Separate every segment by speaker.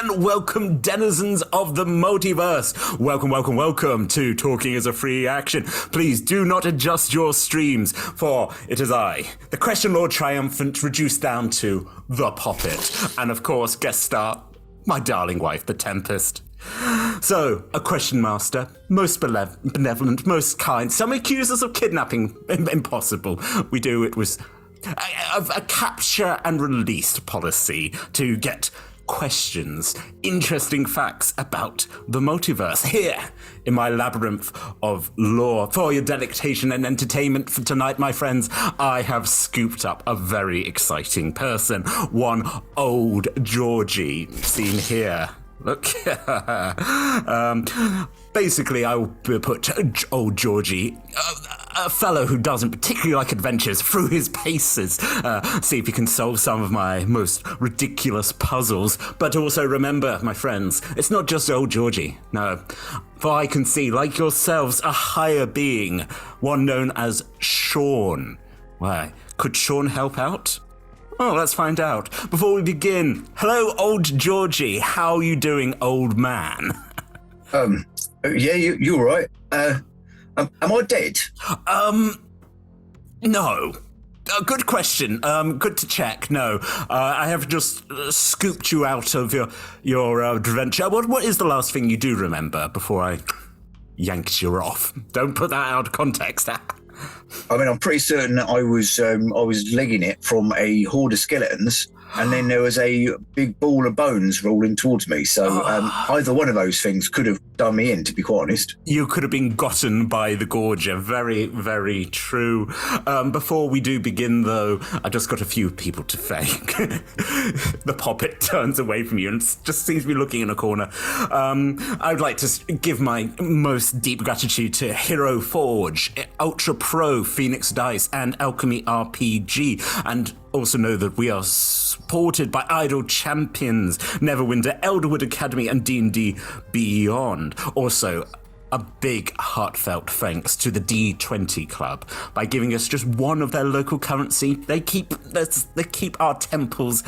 Speaker 1: and welcome, denizens of the multiverse. Welcome to Talking as a Free Action. Please do not adjust your streams, for it is I, the Question Lord Triumphant, reduced down to the Poppet. And of course, guest star, my darling wife, the Tempest. So, a question master, most benevolent, most kind. Some accuse us of kidnapping. Impossible. We do it with a capture and release policy to get questions, interesting facts about the multiverse here in my labyrinth of lore. For your delectation and entertainment for tonight, my friends, I have scooped up a very exciting person, one Old Jorgie, seen here. Look, basically I will put Old Jorgie, a fellow who doesn't particularly like adventures, through his paces, see if he can solve some of my most ridiculous puzzles. But also remember, my friends, it's not just Old Jorgie, no. For I can see, like yourselves, a higher being, one known as Shaun. Why, could Shaun help out? Oh, let's find out. Before we begin, hello, Old Jorgie. How are you doing, old man?
Speaker 2: Yeah, you all right? Am I dead?
Speaker 1: No. Good question. Good to check. No, I have just scooped you out of your adventure. What is the last thing you do remember before I yanked you off? Don't put that out of context.
Speaker 2: I mean, I'm pretty certain that I was legging it from a horde of skeletons, and then there was a big ball of bones rolling towards me. So either one of those things could have done me in, to be quite honest.
Speaker 1: You could have been gotten by the Gorger. Very, very true. Before we do begin, though, I just got a few people to thank. The Poppet turns away from you and just seems to be looking in a corner. I would like to give my most deep gratitude to Hero Forge, Ultra Pro, Phoenix Dice, and Alchemy RPG, and also know that we are supported by Idle Champions, Neverwinter, Elderwood Academy, and D&D Beyond. Also, a big heartfelt thanks to the D20 Club by giving us just one of their local currency. They keep our temples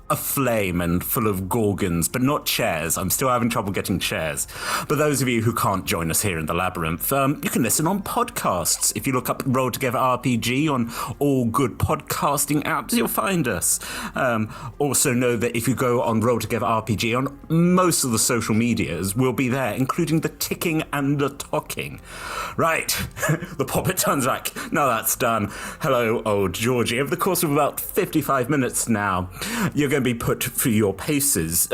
Speaker 1: aflame and full of gorgons, but not chairs. I'm still having trouble getting chairs. But those of you who can't join us here in the labyrinth, you can listen on podcasts. If you look up Roll Together RPG on all good podcasting apps, you'll find us. Also know that if you go on Roll Together RPG on most of the social medias, we'll be there, including the ticking and the talking. Right, the Poppet turns back. Now that's done. Hello, Old Jorgie. Over the course of about 55 minutes now, you're going to be put through your paces.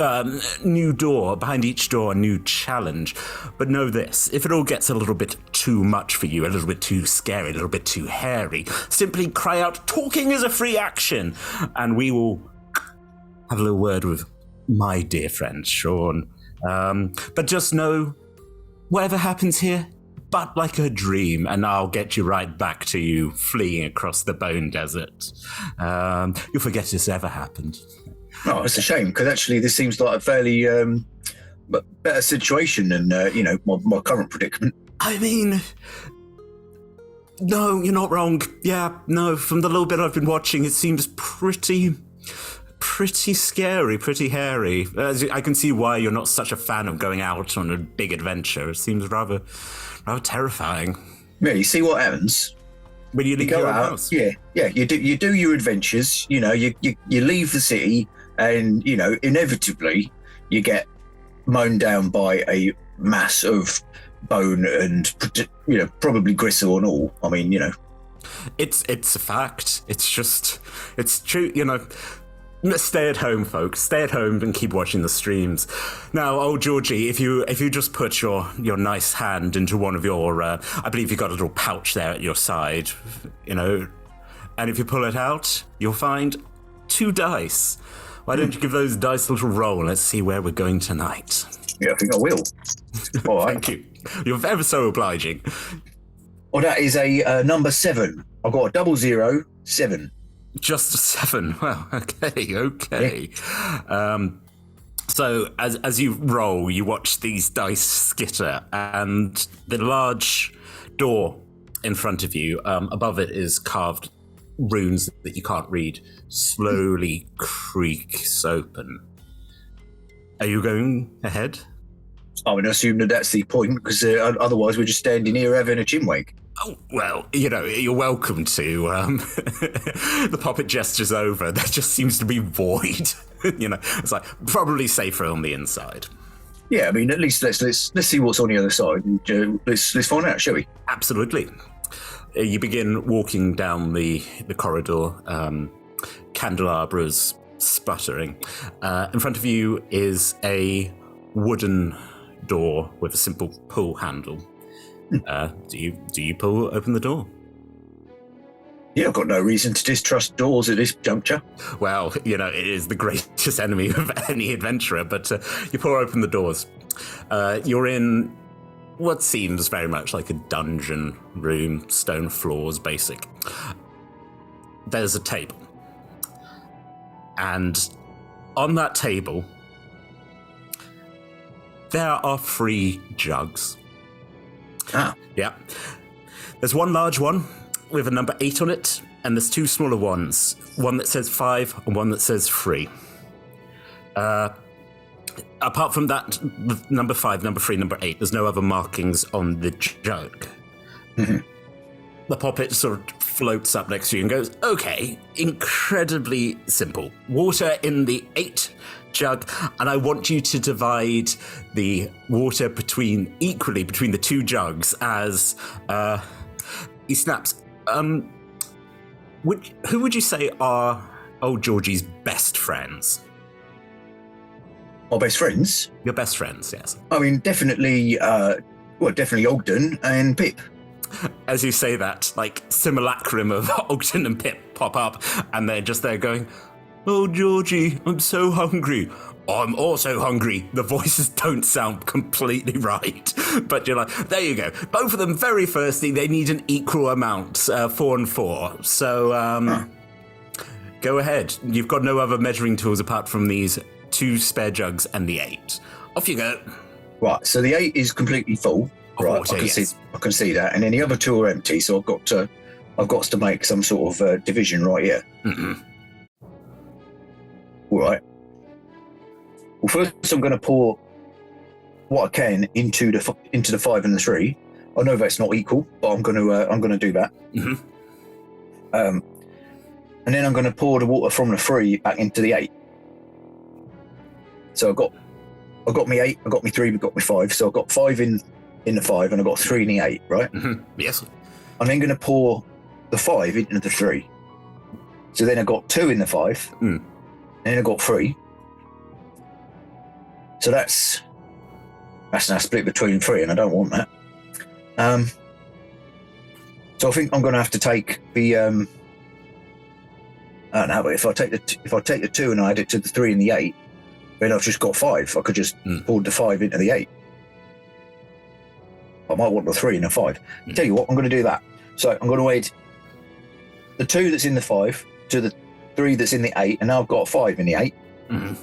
Speaker 1: New door, behind each door, a new challenge. But know this, if it all gets a little bit too much for you, a little bit too scary, a little bit too hairy, simply cry out, "Talking is a free action!" And we will have a little word with my dear friend, Shaun. But just know, whatever happens here, but like a dream, and I'll get you right back to you fleeing across the Bone Desert. You'll forget this ever happened.
Speaker 2: Oh, it's a shame, because actually this seems like a fairly better situation than, my current predicament.
Speaker 1: I mean, no, you're not wrong. Yeah, no, from the little bit I've been watching, it seems pretty scary, pretty hairy. As I can see why you're not such a fan of going out on a big adventure. It seems rather terrifying.
Speaker 2: Yeah, you see what happens
Speaker 1: when you leave your house.
Speaker 2: Yeah. You do your adventures. You leave the city, and inevitably you get mown down by a mass of bone and probably gristle and all. I mean,
Speaker 1: it's a fact. It's true. Stay at home, folks. Stay at home and keep watching the streams. Now, Old Jorgie, if you just put your nice hand into one of your, I believe you've got a little pouch there at your side, and if you pull it out, you'll find 2 dice. Why don't you give those dice a little roll? Let's see where we're going tonight.
Speaker 2: Yeah, I think I will. All right.
Speaker 1: Thank you. You're ever so obliging.
Speaker 2: Well, that is a number 7. I've got a 007.
Speaker 1: Just a 7. Well, okay. Yeah. So as you roll, you watch these dice skitter, and the large door in front of you, above it is carved runes that you can't read, slowly creaks open. Are you going ahead?
Speaker 2: I would assume that that's the point, because otherwise we're just standing here having a chinwag.
Speaker 1: Oh, well, you're welcome to. The Poppet gestures over. There just seems to be void. It's like probably safer on the inside.
Speaker 2: Yeah, I mean, at least let's see what's on the other side, and let's find out, shall we?
Speaker 1: Absolutely. You begin walking down the corridor, candelabras sputtering. In front of you is a wooden door with a simple pull handle. Do you open the door?
Speaker 2: Yeah, I've got no reason to distrust doors at this juncture.
Speaker 1: Well, it is the greatest enemy of any adventurer, but you pour open the doors. You're in what seems very much like a dungeon room, stone floors, basic. There's a table. And on that table, there are 3 jugs.
Speaker 2: Ah.
Speaker 1: Yeah. There's one large one with a number 8 on it, and there's 2 smaller ones. One that says 5 and one that says 3. Apart from that, number 5, number 3, number 8, there's no other markings on the jug.
Speaker 2: Mm-hmm.
Speaker 1: The Poppet sort of floats up next to you and goes, okay, incredibly simple. Water in the 8 jug, and I want you to divide the water equally between the 2 jugs as he snaps. Who would you say are Old Jorgie's best friends?
Speaker 2: Our best friends?
Speaker 1: Your best friends, yes.
Speaker 2: I mean, definitely Ogden and Pip.
Speaker 1: As you say that, like, simulacrum of Ogden and Pip pop up, and they're just there going, "Oh, Jorgie, I'm so hungry." "I'm also hungry." The voices don't sound completely right, but you're like, there you go. Both of them very thirsty. They need an equal amount, 4 and 4. So, go ahead. You've got no other measuring tools apart from these 2 spare jugs and the 8. Off you go.
Speaker 2: Right, so the 8 is completely full. Right,
Speaker 1: water,
Speaker 2: I can see that, and then the other 2 are empty. So I've got to make some sort of division right here.
Speaker 1: Mm-hmm.
Speaker 2: All right. Well, first I'm going to pour what I can into the 5 and the 3. I know that's not equal, but I'm going to do that.
Speaker 1: Mm-hmm.
Speaker 2: And then I'm going to pour the water from the 3 back into the 8. So I got me 8, I got me 3, I got me 5. So I've got 5 in the 5, and I got 3 in the 8, right?
Speaker 1: Mm-hmm. Yes.
Speaker 2: I'm then going to pour the 5 into the 3. So then I got 2 in the 5, and then I got 3. So that's now split between 3, and I don't want that. So I think I'm going to have to take the. I don't know, but if I take the 2 and I add it to the 3 and the 8, then I've just got 5. I could just pour the 5 into the 8. I might want the 3 and the 5. Tell you what, I'm going to do that. So I'm going to add the 2 that's in the 5 to the 3 that's in the 8, and now I've got 5 in the 8.
Speaker 1: Mm-hmm.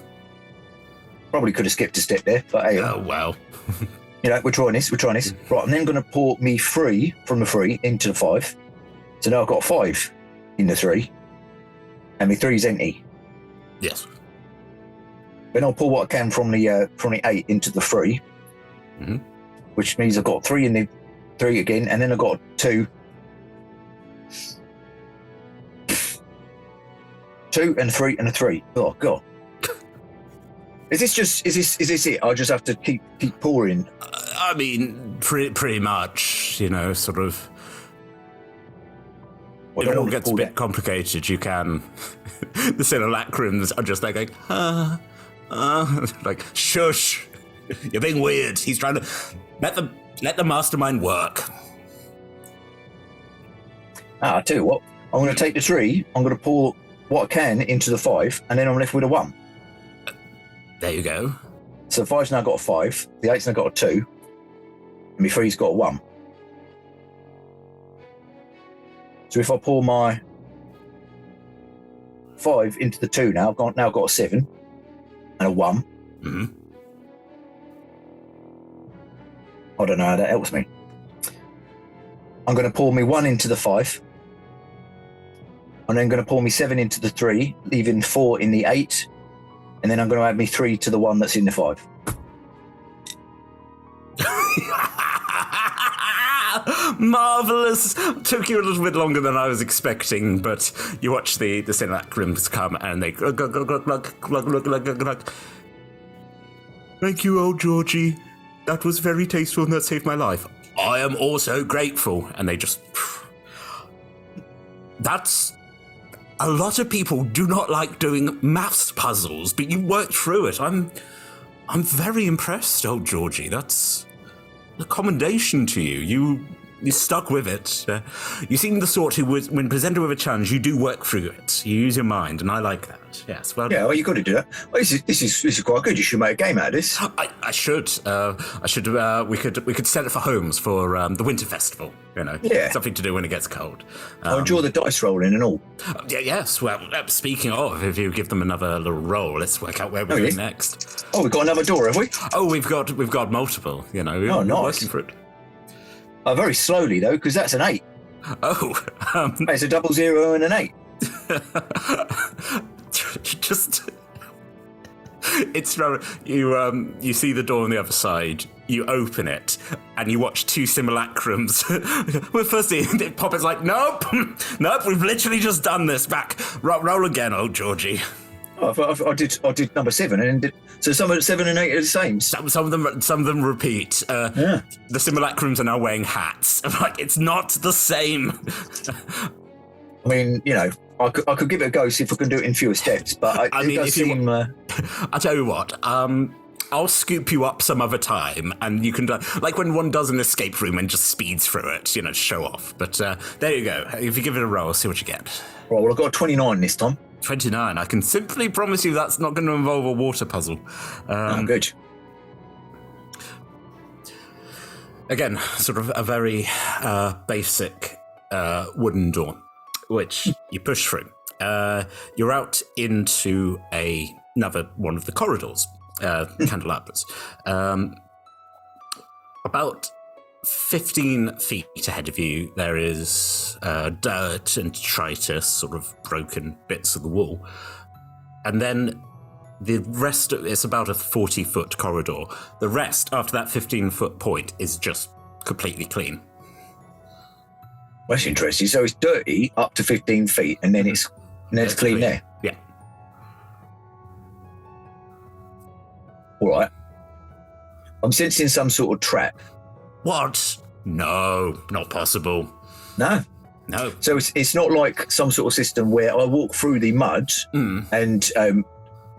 Speaker 2: Probably could have skipped a step there, but hey.
Speaker 1: Oh, well.
Speaker 2: We're trying this. Right, I'm then going to pour me 3 from the 3 into the 5. So now I've got 5 in the 3, and my 3's empty.
Speaker 1: Yes.
Speaker 2: Then I'll pour what I can from the 8 into the 3, which means I've got 3 in the 3 again, and then I've got 2 and 3 and a 3. Oh god. Is this it? I just have to keep pouring.
Speaker 1: I mean, pretty much, sort of. If it all gets a bit complicated, you can. The simulacrums are just there going, like, shush, you're being weird. He's trying to let the mastermind work.
Speaker 2: I tell you what, I'm going to take the 3. I'm going to pour what I can into the 5, and then I'm left with a 1.
Speaker 1: There you go.
Speaker 2: So 5's now got a 5, the 8's now got a 2, and my 3's got a 1. So if I pour my 5 into the 2 now, I've now got a 7 and a 1.
Speaker 1: Mm-hmm.
Speaker 2: I don't know how that helps me. I'm going to pour me 1 into the 5. I'm then going to pour me 7 into the 3, leaving 4 in the 8. and then I'm going to add me 3 to the one that's in the 5.
Speaker 1: Marvelous! Took you a little bit longer than I was expecting, but you watch the simulacrums come and they glug, glug, glug, glug, glug, glug, glug, glug, glug, glug. Thank you, Old Jorgie. That was very tasteful and that saved my life. I am also grateful. And they just... That's... A lot of people do not like doing maths puzzles, but you worked through it. I'm very impressed, Old Jorgie. That's a commendation to you. You stuck with it. You seem the sort who, when presented with a challenge, you do work through it. You use your mind, and I like that. Yes, well.
Speaker 2: Yeah, well, you got to do that. Well, this is quite good. You should make a game out of this.
Speaker 1: I should. We could set it for Holmes for the Winter Festival. You know, something to do when it gets cold.
Speaker 2: I'll enjoy the dice rolling and all.
Speaker 1: Yes. Well, speaking of, if you give them another little roll, let's work out where we're going next.
Speaker 2: Oh, we've got another door, have we?
Speaker 1: Oh, we've got multiple. You know, we're
Speaker 2: nice.
Speaker 1: working for it.
Speaker 2: Very slowly though, because that's an 8.
Speaker 1: Oh,
Speaker 2: it's a 00 and an 8.
Speaker 1: It's you see the door on the other side, you open it, and you watch 2 simulacrums. Well, firstly, Poppet's like, nope, we've literally just done this. Back, roll again, Old Jorgie.
Speaker 2: Oh, I did number 7, and so some of 7 and 8 are the same.
Speaker 1: Some of them repeat. The simulacrums are now wearing hats. I'm like, it's not the same.
Speaker 2: I mean, you know, I could give it a go, see if I can do it in fewer steps, but it does seem...
Speaker 1: I'll tell you what, I'll scoop you up some other time, and you can do, like when one does an escape room and just speeds through it, you know, to show off. But there you go. If you give it a roll, see what you get.
Speaker 2: Right, well, I've got a 29 this time.
Speaker 1: 29. I can simply promise you that's not going to involve a water puzzle.
Speaker 2: Good.
Speaker 1: Again, sort of a very basic wooden door, which you push through. You're out into another one of the corridors, candelabras. About 15 feet ahead of you, there is dirt and detritus, sort of broken bits of the wall. And then the rest, it's about a 40-foot corridor. The rest, after that 15-foot point, is just completely clean.
Speaker 2: That's interesting. So it's dirty up to 15 feet, and then it's clean there.
Speaker 1: Yeah.
Speaker 2: All right. I'm sensing some sort of trap.
Speaker 1: What? No, not possible.
Speaker 2: No. So it's not like some sort of system where I walk through the mud and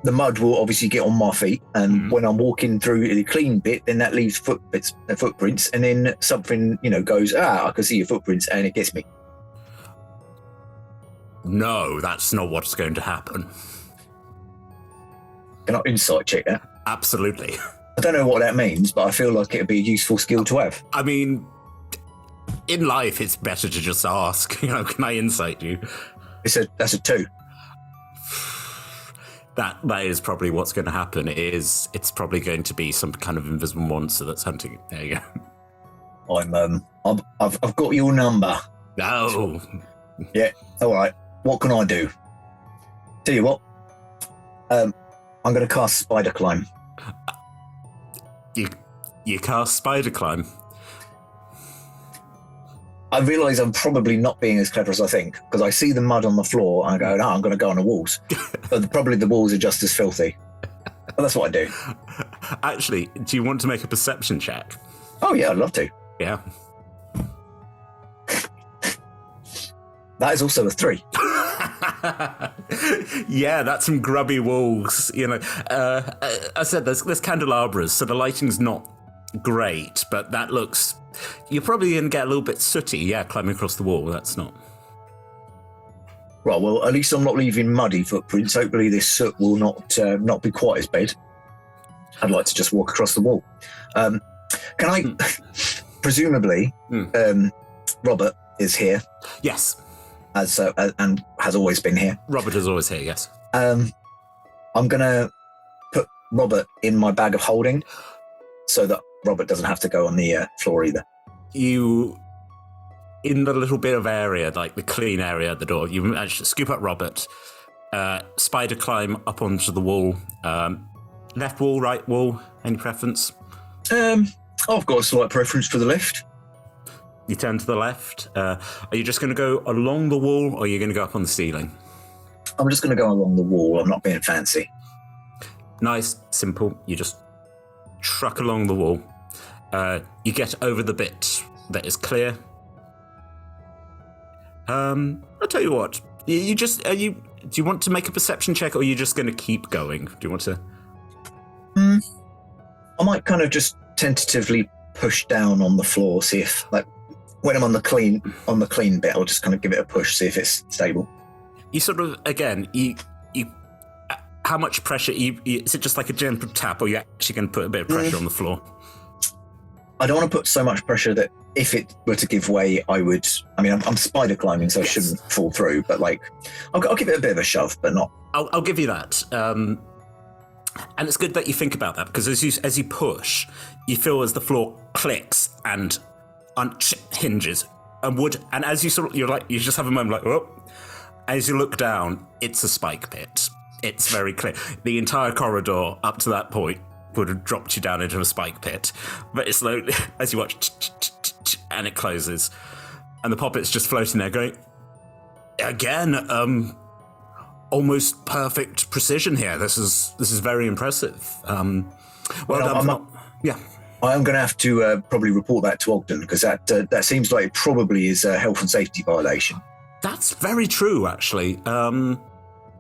Speaker 2: the mud will obviously get on my feet, and when I'm walking through the clean bit, then that leaves footprints, and then something, you know, goes, I can see your footprints, and it gets me.
Speaker 1: No, that's not what's going to happen.
Speaker 2: Can I insight check that?
Speaker 1: Absolutely.
Speaker 2: I don't know what that means, but I feel like it would be a useful skill to have.
Speaker 1: I mean, in life, it's better to just ask, you know, can I insight you?
Speaker 2: That's a 2.
Speaker 1: That is probably what's going to happen. It's probably going to be some kind of invisible monster that's hunting you. There you
Speaker 2: go. I've got your number.
Speaker 1: No.
Speaker 2: Yeah. All right. What can I do? Tell you what. I'm going to cast Spider Climb.
Speaker 1: You cast Spider Climb.
Speaker 2: I realise I'm probably not being as clever as I think, because I see the mud on the floor and I go, no, I'm going to go on the walls. But probably the walls are just as filthy. But that's what I do.
Speaker 1: Actually, do you want to make a perception check?
Speaker 2: Oh, yeah, I'd love to.
Speaker 1: Yeah.
Speaker 2: That is also a 3.
Speaker 1: Yeah, that's some grubby walls. You know, I said there's candelabras, so the lighting's not great, but that looks... You're probably going to get a little bit sooty, climbing across the wall. That's not...
Speaker 2: Right, well, at least I'm not leaving muddy footprints. Hopefully this soot will not be quite as bad. I'd like to just walk across the wall. Can I... Presumably, Robert is here.
Speaker 1: Yes.
Speaker 2: And has always been here.
Speaker 1: Robert is always here, yes.
Speaker 2: I'm going to put Robert in my bag of holding so that Robert doesn't have to go on the floor either.
Speaker 1: You, in the little bit of area, like the clean area at the door, you manage to scoop up Robert, spider climb up onto the wall. Left wall, right wall, any preference?
Speaker 2: I've got a slight preference for the left.
Speaker 1: You turn to the left. Are you just going to go along the wall, or are you going to go up on the ceiling?
Speaker 2: I'm just going to go along the wall. I'm not being fancy.
Speaker 1: Nice, simple. You just truck along the wall. You get over the bit that is clear. I'll tell you what. Do you want to make a perception check, or are you just going to keep going? Do you want to?
Speaker 2: I might kind of just tentatively push down on the floor, see if, like, when I'm on the clean bit, I'll just kind of give it a push, see if it's stable.
Speaker 1: You sort of, again, you how much pressure? Is it just like a gentle tap, or are you actually going to put a bit of pressure on the floor?
Speaker 2: I don't want to put so much pressure that if it were to give way, I'm spider climbing, so I shouldn't fall through, but like, I'll give it a bit of a shove, but not.
Speaker 1: I'll give you that. And it's good that you think about that, because as you push, you feel as the floor clicks and hinges and as you just have a moment like, oh. As you look down, it's a spike pit. It's very clear. The entire corridor up to that point would have dropped you down into a spike pit, but it's slowly, as you watch, and it closes, and the Poppet's just floating there going, again, almost perfect precision here. This is very impressive. Well done. Yeah.
Speaker 2: I am going to have to probably report that to Ogden, because that seems like it probably is a health and safety violation.
Speaker 1: That's very true, actually.
Speaker 2: I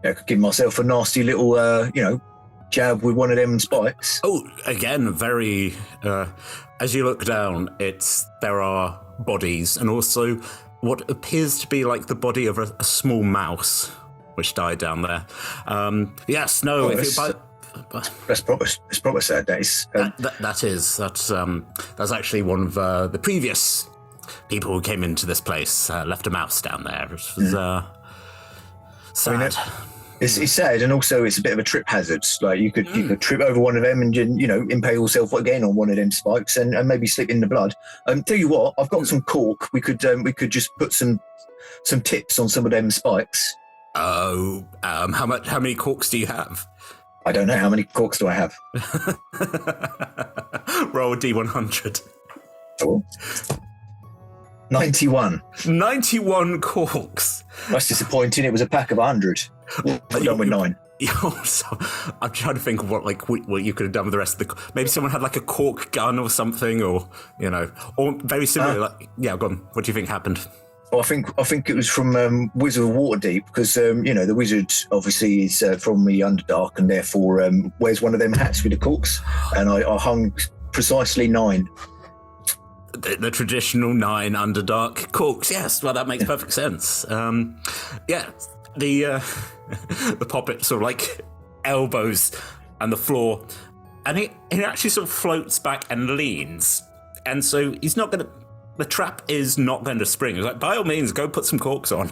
Speaker 2: could give myself a nasty little, jab with one of them spikes.
Speaker 1: Oh, again, very. As you look down, there are bodies, and also what appears to be like the body of a small mouse, which died down there. Yes, no.
Speaker 2: That's proper sad days.
Speaker 1: That's actually one of the previous people who came into this place left a mouse down there. It was sad.
Speaker 2: It's sad, and also it's a bit of a trip hazard. Like you could trip over one of them and impale yourself again on one of them spikes and maybe slip in the blood. Tell you what, I've got some cork. We could just put some tips on some of them spikes.
Speaker 1: Oh, how many corks do you have?
Speaker 2: I don't know. How many corks do I have?
Speaker 1: Roll a D100.
Speaker 2: Oh. 91.
Speaker 1: 91 corks.
Speaker 2: That's disappointing. It was a pack of 100. I've done with 9.
Speaker 1: So, I'm trying to think of what you could have done with the rest of the. Maybe someone had like a cork gun or something, or very similar. Go on. What do you think happened?
Speaker 2: Well, I think it was from Wizard of Waterdeep, because the wizard obviously is from the Underdark, and therefore wears one of them hats with the corks, and I hung precisely 9.
Speaker 1: The traditional 9 Underdark corks. Yes, well, that makes perfect sense. The Poppet sort of like elbows and the floor, and he actually sort of floats back and leans, and so he's not going to. The trap is not going to spring. It's like, by all means, go put some corks on.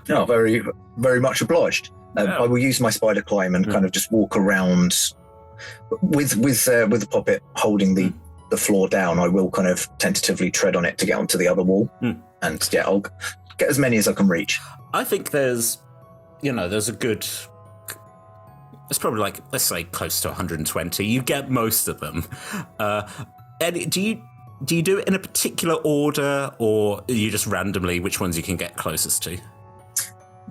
Speaker 2: No, very, very much obliged. I will use my spider climb and kind of just walk around with the Poppet holding the floor down. I will kind of tentatively tread on it to get onto the other wall, and I'll get as many as I can reach.
Speaker 1: I think there's a good. It's probably like, let's say, close to 120. You get most of them. And do you do it in a particular order, or are you just randomly which ones you can get closest to?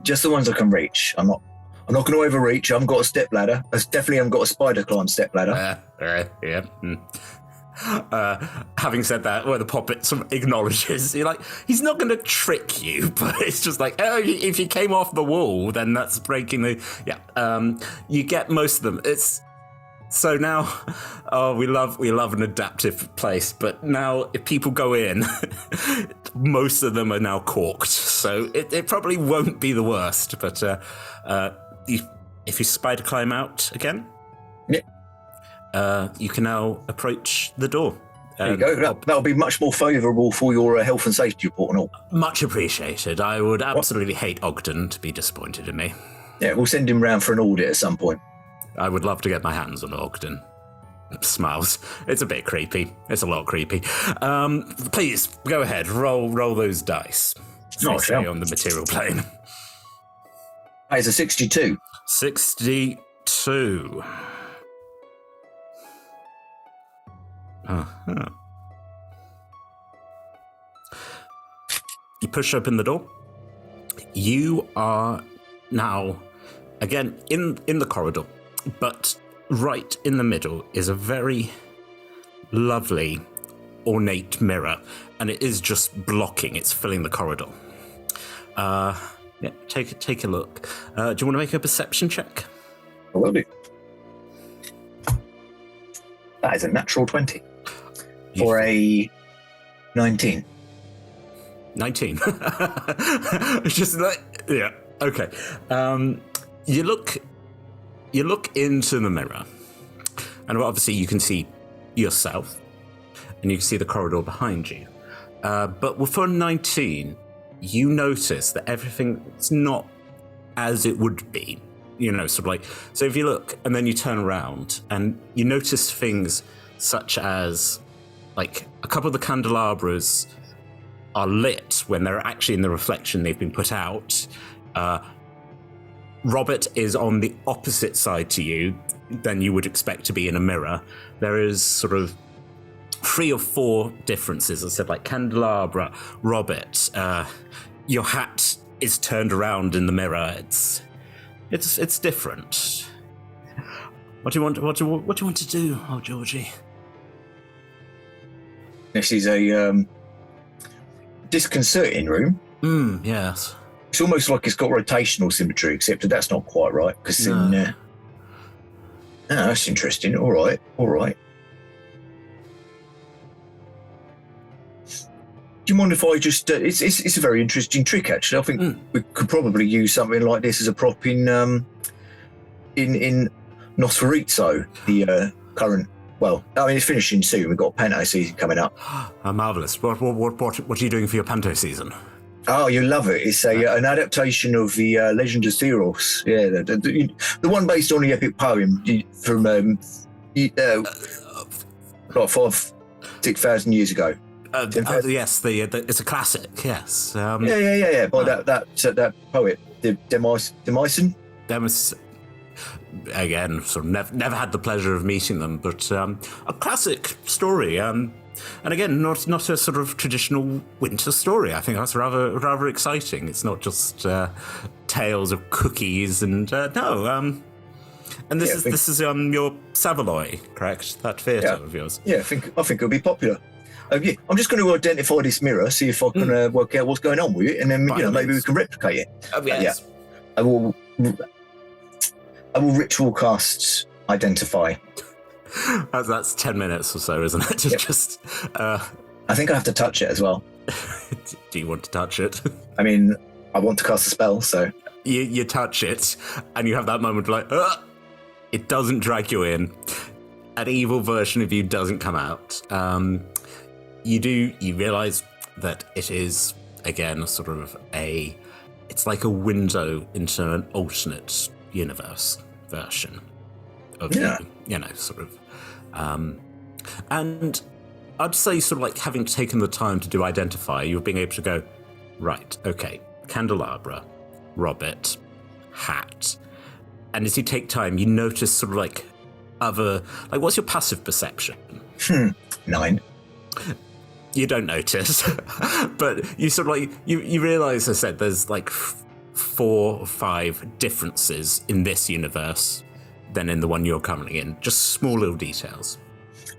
Speaker 2: Just the ones I can reach. I'm not going to overreach. I haven't got a step ladder. I definitely haven't got a spider climb step ladder.
Speaker 1: Having said that, the Poppet sort of acknowledges, he's not going to trick you, but it's just like, oh, if you came off the wall, then that's breaking the. You get most of them. So now, we love an adaptive place, but now if people go in, most of them are now corked. So it probably won't be the worst, but if you spider climb out again, you can now approach the door.
Speaker 2: There you go. That'll be much more favourable for your health and safety report and all.
Speaker 1: Much appreciated. I would absolutely hate Ogden to be disappointed in me.
Speaker 2: Yeah, we'll send him round for an audit at some point.
Speaker 1: I would love to get my hands on Ogden. Smiles. It's a bit creepy. It's a lot creepy. Please, go ahead. Roll those dice. Stay on the material plane.
Speaker 2: It's a 62.
Speaker 1: 62. Uh-huh. You push open the door. You are now, again, in the corridor, but right in the middle is a very lovely, ornate mirror, and it is just blocking. It's filling the corridor. Yeah, take a look. Do you want to make a perception check?
Speaker 2: I will do. That is a natural 20 for a 19.
Speaker 1: 19. Just like, yeah, okay. You look into the mirror, and obviously you can see yourself, and you can see the corridor behind you. But for 19, you notice that everything's not as it would be. You know, sort of like, so if you look and then you turn around and you notice things such as, like, a couple of the candelabras are lit when they're actually in the reflection they've been put out. Robert is on the opposite side to you than you would expect to be in a mirror. There is sort of 3 or 4 differences. I said, like, candelabra, Robert, your hat is turned around in the mirror. It's different. What do you want to do, Old Jorgie?
Speaker 2: This is a disconcerting room.
Speaker 1: Yes.
Speaker 2: It's almost like it's got rotational symmetry, except that that's not quite right. Because that's interesting. All right. Do you mind if I just? It's a very interesting trick, actually. I think we could probably use something like this as a prop in Nosferatu, the current. Well, I mean, it's finishing soon. We've got a Panto season coming up.
Speaker 1: Marvelous. What are you doing for your Panto season?
Speaker 2: Oh, you love it. It's an adaptation of the Legend of Theros. Yeah, the one based on the epic poem from about 5,000-6,000 years ago.
Speaker 1: Yes, it's a classic. Yes.
Speaker 2: Yeah. By that poet, Demison.
Speaker 1: Again, sort of never had the pleasure of meeting them, but a classic story. And again, not a sort of traditional winter story. I think that's rather exciting. It's not just tales of cookies and no. And this is your Savoy, correct? That theatre of yours.
Speaker 2: Yeah, I think it'll be popular. Yeah, I'm just going to identify this mirror, see if I can work out what's going on with it, and then maybe we can replicate it.
Speaker 1: Yes.
Speaker 2: I will ritual cast identify.
Speaker 1: That's 10 minutes or so, isn't it?
Speaker 2: Yep.
Speaker 1: Just.
Speaker 2: I think I have to touch it as well.
Speaker 1: Do you want to touch it?
Speaker 2: I mean, I want to cast a spell, so
Speaker 1: you touch it, and you have that moment like, it doesn't drag you in. An evil version of you doesn't come out. You realize that it is, again, sort of it's like a window into an alternate universe version of you know, sort of. And I'd say sort of like having taken the time to do identify, you're being able to go, right, okay, candelabra, Robert, hat. And as you take time, you notice sort of like what's your passive perception?
Speaker 2: 9.
Speaker 1: You don't notice, but you sort of like, you realize, I said, there's like 4 or 5 differences in this universe than in the one you're currently in. Just small little details.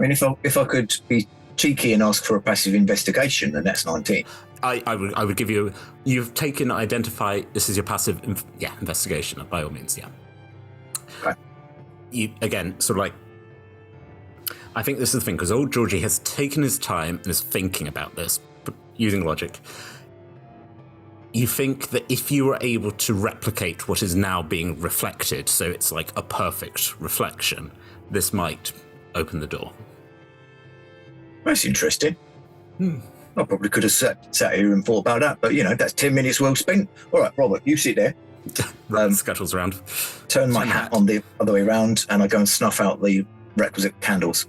Speaker 2: I mean, if I could be cheeky and ask for a passive investigation, then that's 19.
Speaker 1: I would give you, you've taken identify, this is your passive, investigation, by all means, yeah.
Speaker 2: Okay.
Speaker 1: You, again, sort of like, I think this is the thing, because Old Jorgie has taken his time and is thinking about this, but using logic. You think that if you were able to replicate what is now being reflected, so it's like a perfect reflection, this might open the door.
Speaker 2: That's interesting. I probably could have sat here and thought about that, but, that's 10 minutes well spent. All right, Robert, you sit there.
Speaker 1: Scuttles around.
Speaker 2: Turn my hat on the other way around, and I go and snuff out the requisite candles.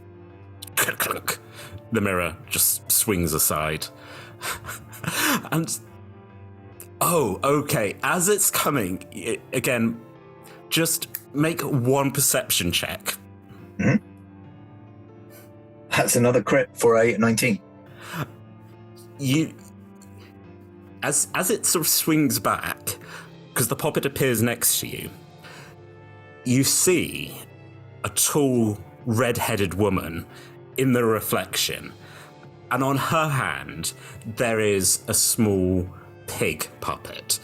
Speaker 1: Clunk. The mirror just swings aside. And, okay, as it's coming, again, just make one perception check.
Speaker 2: Mm-hmm. That's another crit for a 19.
Speaker 1: You, as it sort of swings back, because the Poppet appears next to you, you see a tall, red-headed woman in the reflection, and on her hand there is a small pig puppet,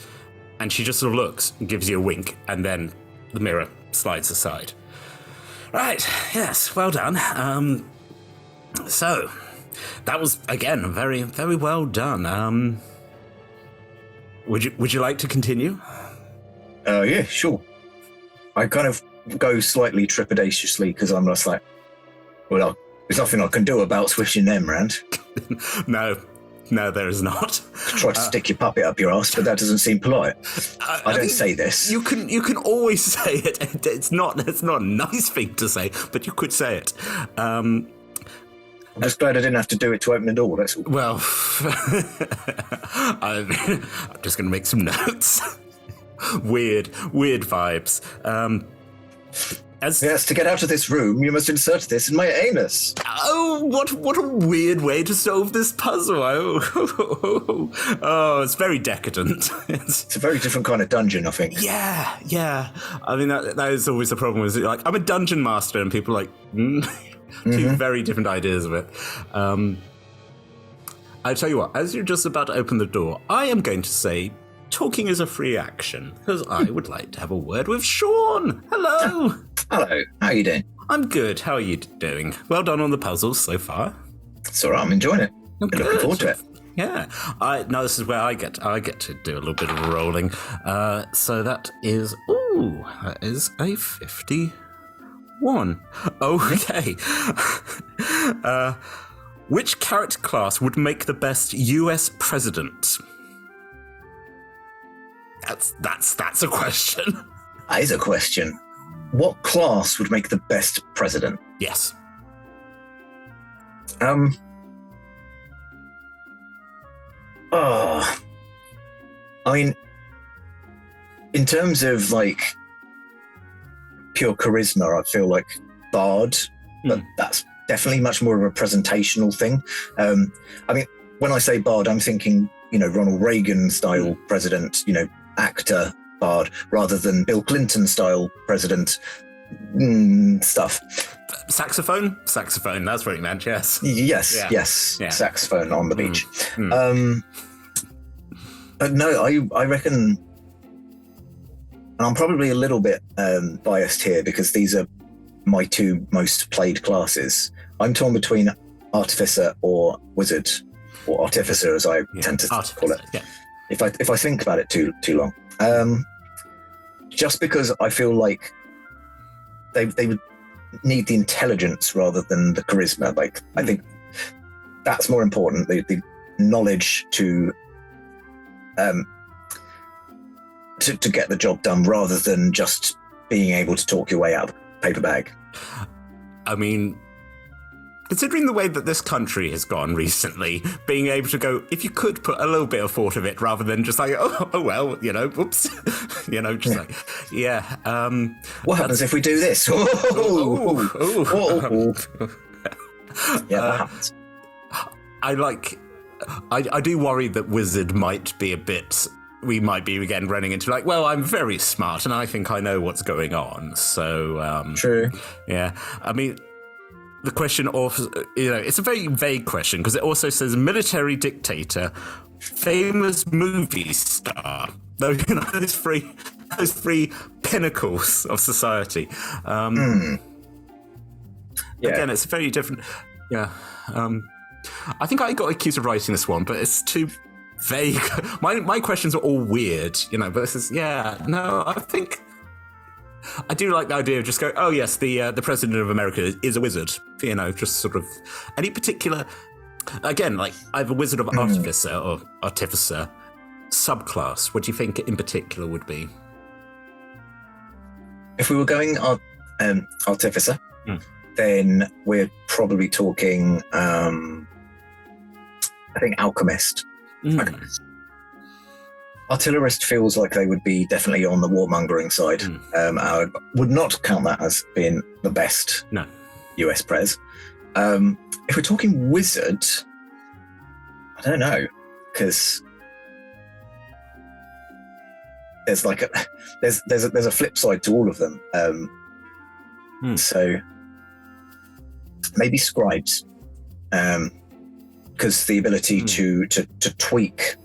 Speaker 1: and she just sort of looks and gives you a wink, and then the mirror slides aside. Right, yes, well done. So that was, again, very, very well done. Would you like to continue?
Speaker 2: Yeah, sure. I kind of go slightly trepidatiously because I'm just like, well, there's nothing I can do about switching them round.
Speaker 1: No, there is not.
Speaker 2: Try to stick your puppet up your ass, but that doesn't seem polite. I don't say this.
Speaker 1: You can always say it. It's not a nice thing to say, but you could say it.
Speaker 2: I'm just glad I didn't have to do it to open the door, that's all.
Speaker 1: Well, I'm just going to make some notes. Weird vibes.
Speaker 2: Yes, to get out of this room, you must insert this in my anus.
Speaker 1: Oh, what a weird way to solve this puzzle. Oh, it's very decadent.
Speaker 2: It's a very different kind of dungeon, I think.
Speaker 1: Yeah. I mean, that is always the problem. Is like, I'm a dungeon master, and people are like, two very different ideas of it. I tell you what, as you're just about to open the door, I am going to say, talking is a free action, because I would like to have a word with Shaun. Hello.
Speaker 2: Hello. How are you doing?
Speaker 1: I'm good. How are you doing? Well done on the puzzles so far.
Speaker 2: It's all right. I'm enjoying it.
Speaker 1: Oh,
Speaker 2: I'm looking forward to it.
Speaker 1: Yeah. This is where I get to do a little bit of rolling. So that is a 51. Okay. Which character class would make the best US president? That's a question.
Speaker 2: That is a question. What class would make the best president?
Speaker 1: Yes.
Speaker 2: I mean, in terms of like pure charisma, I feel like Bard, but that's definitely much more of a presentational thing. I mean, when I say Bard, I'm thinking, Ronald Reagan style president, actor Bard, rather than Bill Clinton style president stuff.
Speaker 1: Saxophone, that's what he meant. Yes.
Speaker 2: Yes. Yeah. Saxophone on the beach. But no, I reckon, and I'm probably a little bit biased here because these are my two most played classes. I'm torn between Artificer or Wizard, or Artificer as I tend to call it. Yeah. If I think about it too long, just because I feel like they would need the intelligence rather than the charisma. Like I think that's more important. The knowledge to get the job done rather than just being able to talk your way out of a paper bag.
Speaker 1: I mean, considering the way that this country has gone recently, being able to go, if you could put a little bit of thought of it rather than just like, oh well, whoops, just like, yeah.
Speaker 2: What happens if we do this? Yeah, that happens.
Speaker 1: I do worry that Wizard might be we might be again running into like, well, I'm very smart and I think I know what's going on. So,
Speaker 2: true.
Speaker 1: Yeah. I mean, the question of, it's a very vague question because it also says military dictator, famous movie star. Those three pinnacles of society. Again, it's very different. Yeah. I think I got accused of writing this one, but it's too vague. My questions are all weird, but this is, I think I do like the idea of just go, oh yes, the president of America is a wizard, just sort of any particular, again, like I have a wizard of artificer or artificer subclass. What do you think in particular would be?
Speaker 2: If we were going artificer, then we're probably talking, I think alchemist. artillerist feels like they would be definitely on the warmongering side. I would not count that as being the best
Speaker 1: No.
Speaker 2: US Prez. If we're talking wizard, I don't know, because there's like there's a flip side to all of them. So maybe scribes, because the ability to tweak.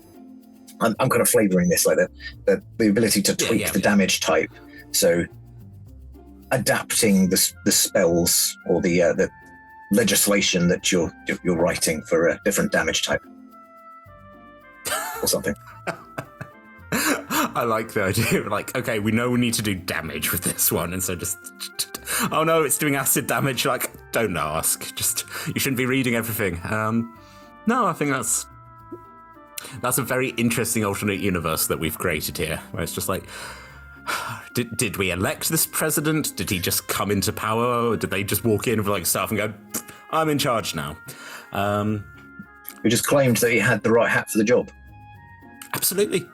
Speaker 2: I'm kind of flavoring this like the ability to tweak the damage type. So adapting the spells or the legislation that you're writing for a different damage type or something.
Speaker 1: I like the idea of like, okay, we know we need to do damage with this one, and so just oh no, it's doing acid damage. Like, don't ask. Just, you shouldn't be reading everything. No, I think that's a very interesting alternate universe that we've created here, where it's just like, did we elect this president? Did he just come into power? Or did they just walk in with like stuff and go, I'm in charge now?
Speaker 2: Who just claimed that he had the right hat for the job.
Speaker 1: Absolutely.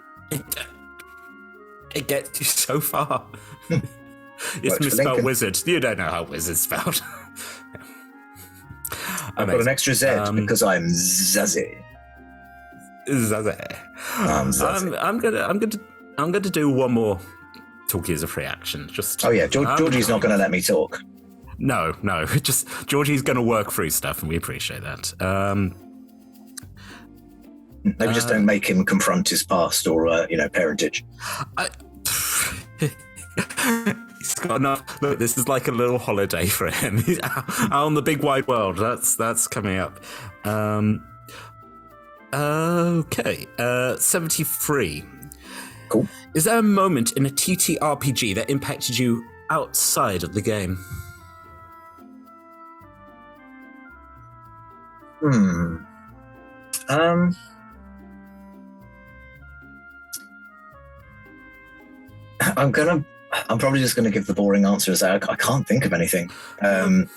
Speaker 1: It gets you so far. It's misspelled wizard. You don't know how wizard's spelled.
Speaker 2: I've got an extra Z because I'm Zazie.
Speaker 1: Zazie. I'm gonna do one more talkie as a free action. Just
Speaker 2: Jorgie's not gonna let me talk.
Speaker 1: No. Just Jorgie's gonna work through stuff, and we appreciate that.
Speaker 2: Maybe just don't make him confront his past or parentage.
Speaker 1: He's got enough. Look, this is like a little holiday for him. He's out on the big wide world. That's coming up. Okay. 73.
Speaker 2: Cool.
Speaker 1: Is there a moment in a TTRPG that impacted you outside of the game?
Speaker 2: I'm probably just gonna give the boring answer as I can't think of anything. I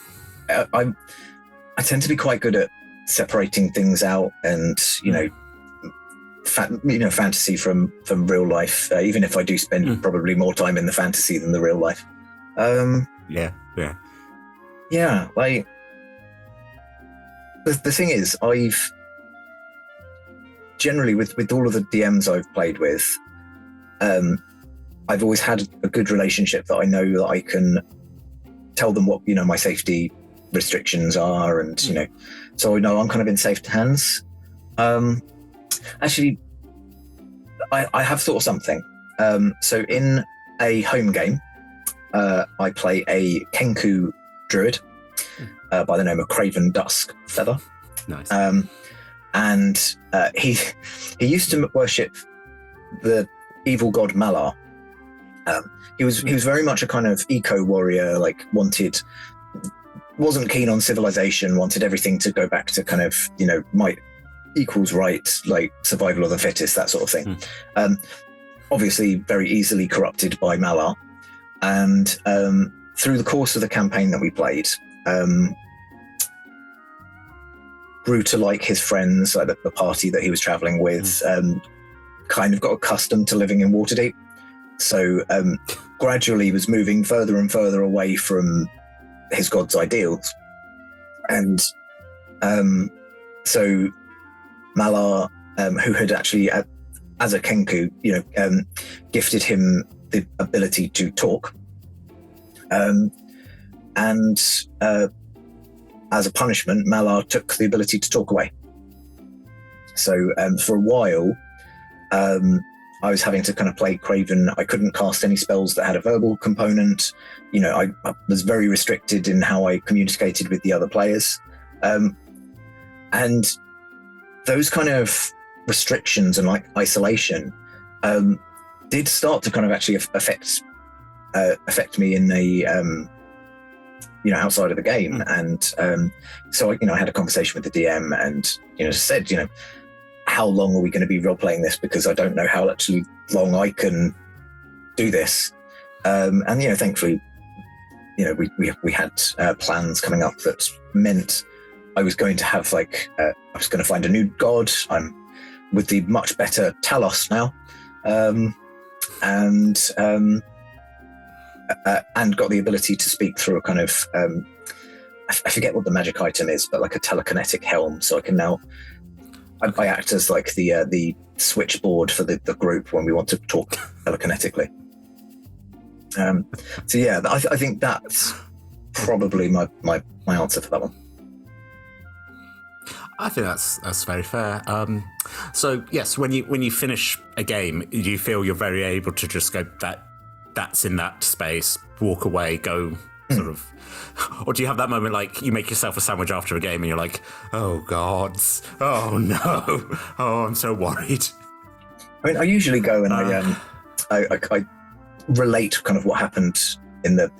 Speaker 2: tend to be quite good at separating things out, and fantasy from real life. Even if I do spend probably more time in the fantasy than the real life. Yeah. Like the thing is, I've generally with all of the DMs I've played with, I've always had a good relationship that I know that I can tell them what my safety restrictions are, and so I know I'm kind of in safe hands. Actually, I have thought of something. So in a home game, I play a Kenku druid by the name of Craven Dusk Feather.
Speaker 1: Nice.
Speaker 2: And he used to worship the evil god Malar. He was very much a kind of eco warrior, like wasn't keen on civilization, wanted everything to go back to kind of might equals right, like survival of the fittest, that sort of thing. Obviously very easily corrupted by Malar, and through the course of the campaign that we played, grew to like his friends, like the party that he was traveling with. Kind of got accustomed to living in Waterdeep, so gradually was moving further and further away from his god's ideals. And so Malar, who had actually, as a Kenku, gifted him the ability to talk. And as a punishment, Malar took the ability to talk away. So for a while, I was having to kind of play Craven. I couldn't cast any spells that had a verbal component. I was very restricted in how I communicated with the other players. And those kind of restrictions and like isolation did start to kind of actually affect me in a outside of the game. And so I had a conversation with the DM and said, how long are we going to be role playing this, because I don't know how actually long I can do this. And thankfully we had plans coming up that meant I was going to have I was going to find a new god. I'm with the much better Talos now. and got the ability to speak through a kind of I forget what the magic item is, but like a telekinetic helm. So I can now I act as like the switchboard for the group when we want to talk telekinetically. So yeah, I think that's probably my answer for that one.
Speaker 1: I think that's very fair. So yes, when you finish a game, do you feel you're very able to just go that's in that space, walk away, go sort of, or do you have that moment like you make yourself a sandwich after a game and you're like, oh gods, oh no, oh I'm so worried.
Speaker 2: I mean, I usually go and I relate kind of what happened in the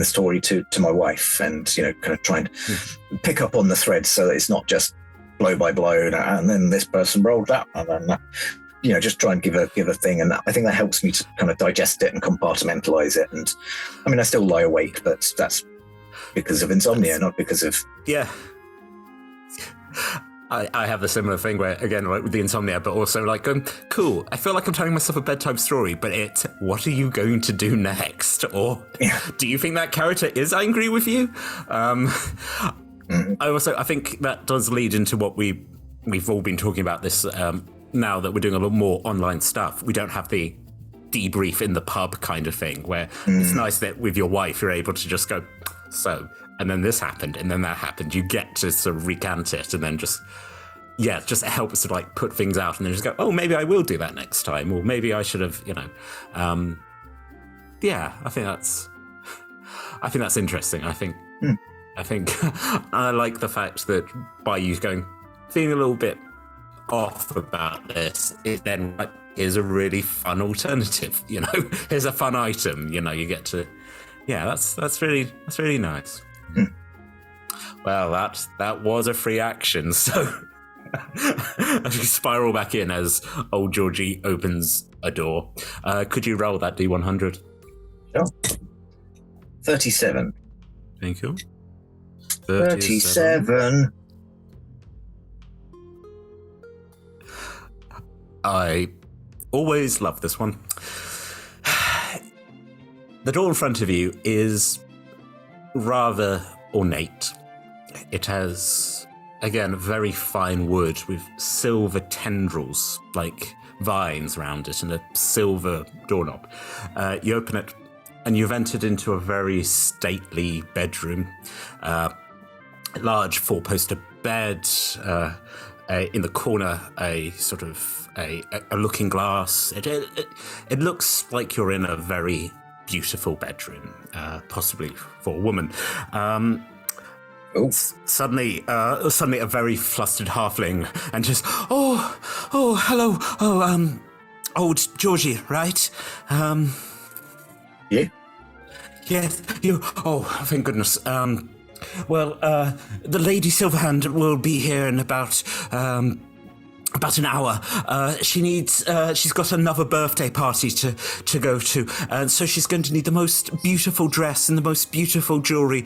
Speaker 2: story to my wife, and kind of try and pick up on the threads so that it's not just blow by blow and then this person rolled that and then that. Just try and give a thing, and I think that helps me to kind of digest it and compartmentalize it. And I mean, I still lie awake, but that's because of insomnia, not because of
Speaker 1: I have a similar thing where, again, like with the insomnia, but also like, cool, I feel like I'm telling myself a bedtime story, but what are you going to do next? Or do you think that character is angry with you? I think that does lead into what we've all been talking about this, now that we're doing a lot more online stuff. We don't have the debrief in the pub kind of thing, where it's nice that with your wife, you're able to just go, so, and then this happened, and then that happened. You get to sort of recant it, and then just helps to like put things out, and then just go, oh, maybe I will do that next time, or maybe I should have, I think that's interesting. I think I like the fact that by you feeling a little bit off about this, it then is a really fun alternative. Here's a fun item. You get to, that's really nice. Well, that was a free action. So as we spiral back in as Old Jorgie opens a door, could you roll that D100?
Speaker 2: Sure. 37.
Speaker 1: Thank you.
Speaker 2: 37.
Speaker 1: I always love this one. The door in front of you is rather ornate. It has, again, very fine wood with silver tendrils, like vines around it, and a silver doorknob. You open it, and you've entered into a very stately bedroom. Large four-poster bed. In the corner, a sort of a looking glass. It looks like you're in a very beautiful bedroom, possibly for a woman. Suddenly a very flustered halfling, and just hello, Old Jorgie, right?
Speaker 2: Yeah.
Speaker 1: Yes, you. Oh, thank goodness. Well, the Lady Silverhand will be here in about an hour. She's got another birthday party to go to, and so she's going to need the most beautiful dress and the most beautiful jewelry.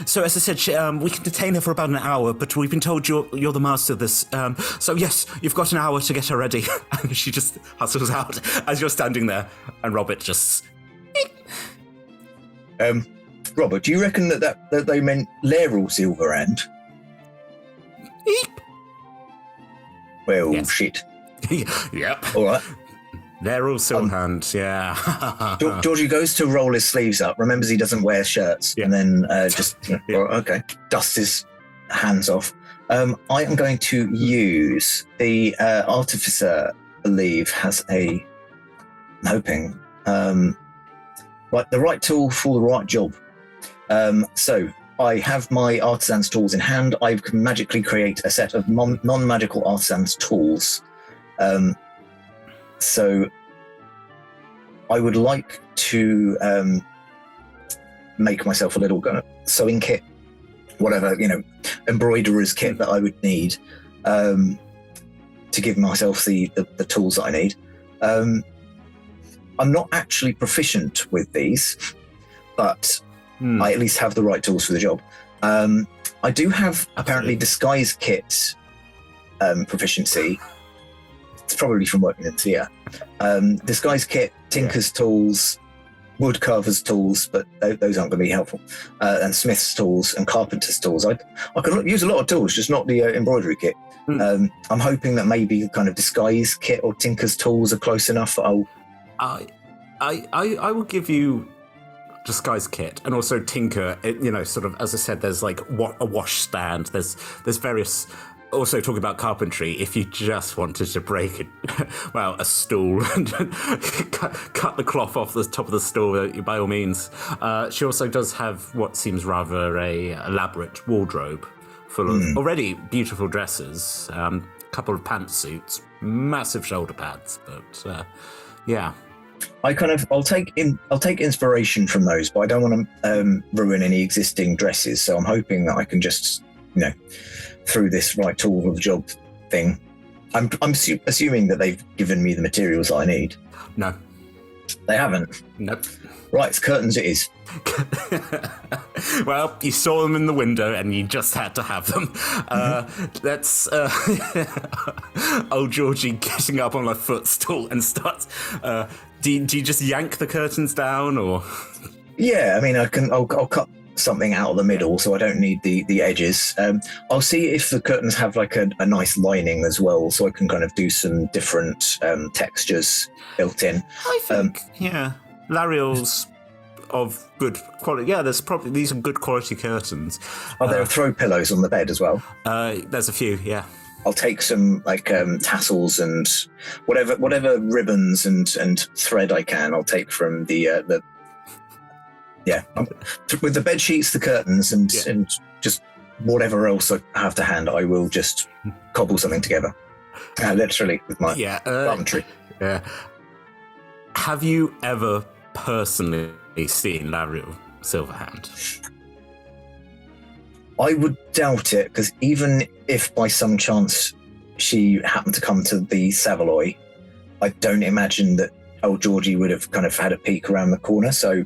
Speaker 1: So as I said, we can detain her for about an hour, but we've been told you're the master of this. So yes, you've got an hour to get her ready. And she just hustles out as you're standing there, and Robert just...
Speaker 2: Robert, do you reckon that they meant Laeral Silverhand? Well, yes. Shit.
Speaker 1: Yep.
Speaker 2: All right.
Speaker 1: Laeral Silverhand, yeah.
Speaker 2: Jorgie goes to roll his sleeves up, remembers he doesn't wear shirts, and then dust his hands off. I am going to use the Artificer, I believe, has I'm hoping, the right tool for the right job. So I have my artisan's tools in hand. I can magically create a set of non-magical artisan's tools. So I would like to make myself a little sewing kit, whatever, embroiderer's kit that I would need to give myself the tools that I need. I'm not actually proficient with these, but I at least have the right tools for the job. I do have apparently disguise kit proficiency, It's probably from working in theatre. Disguise kit, tinker's tools, woodcarver's tools, but those aren't going to be helpful. And smith's tools and carpenter's tools. I can use a lot of tools, just not the embroidery kit. I'm hoping that maybe kind of disguise kit or tinker's tools are close enough that
Speaker 1: I will give you disguise kit and also tinker. Sort of, as I said, there's like a wash stand. There's various. Also, talking about carpentry, if you just wanted to break it, well, a stool and cut the cloth off the top of the stool, by all means. She also does have what seems rather a elaborate wardrobe full of already beautiful dresses, a couple of pantsuits, massive shoulder pads, but yeah.
Speaker 2: I'll take inspiration from those, but I don't want to ruin any existing dresses. So I'm hoping that I can just, through this right tool of the job thing. I'm assuming that they've given me the materials that I need.
Speaker 1: No.
Speaker 2: They haven't?
Speaker 1: Nope. Right,
Speaker 2: it's curtains it is.
Speaker 1: Well, you saw them in the window and you just had to have them. That's Old Jorgie getting up on a footstool and starts... do you just yank the curtains down, or...?
Speaker 2: Yeah, I mean, I'll cut something out of the middle, so I don't need the edges. I'll see if the curtains have like a nice lining as well, so I can kind of do some different textures built in.
Speaker 1: I think, Lariel's of good quality. Yeah, these are good quality curtains.
Speaker 2: Are there throw pillows on the bed as well?
Speaker 1: There's a few, yeah.
Speaker 2: I'll take some like tassels and whatever ribbons and thread I can. I'll take from the with the bed sheets, the curtains, and just whatever else I have to hand, I will just cobble something together. Literally with my carpentry.
Speaker 1: Yeah. Have you ever personally seen Lariel Silverhand?
Speaker 2: I would doubt it, because even if by some chance she happened to come to the Savoy, I don't imagine that Old Jorgie would have kind of had a peek around the corner. So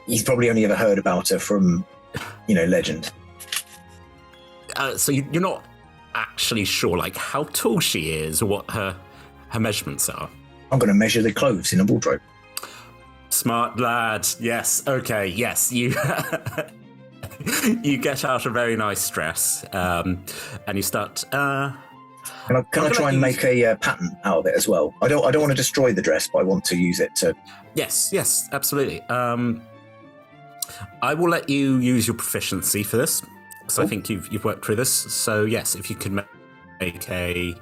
Speaker 2: he's probably only ever heard about her from, legend.
Speaker 1: So you're not actually sure, like, how tall she is or what her measurements are?
Speaker 2: I'm going to measure the clothes in a wardrobe.
Speaker 1: Smart lad. Yes. Okay. Yes. You you get out a very nice dress, and you start. Can
Speaker 2: I try and make a pattern out of it as well? I don't want to destroy the dress, but I want to use it to.
Speaker 1: Yes. Absolutely. I will let you use your proficiency for this. So I think you've worked through this. So yes, if you can make a.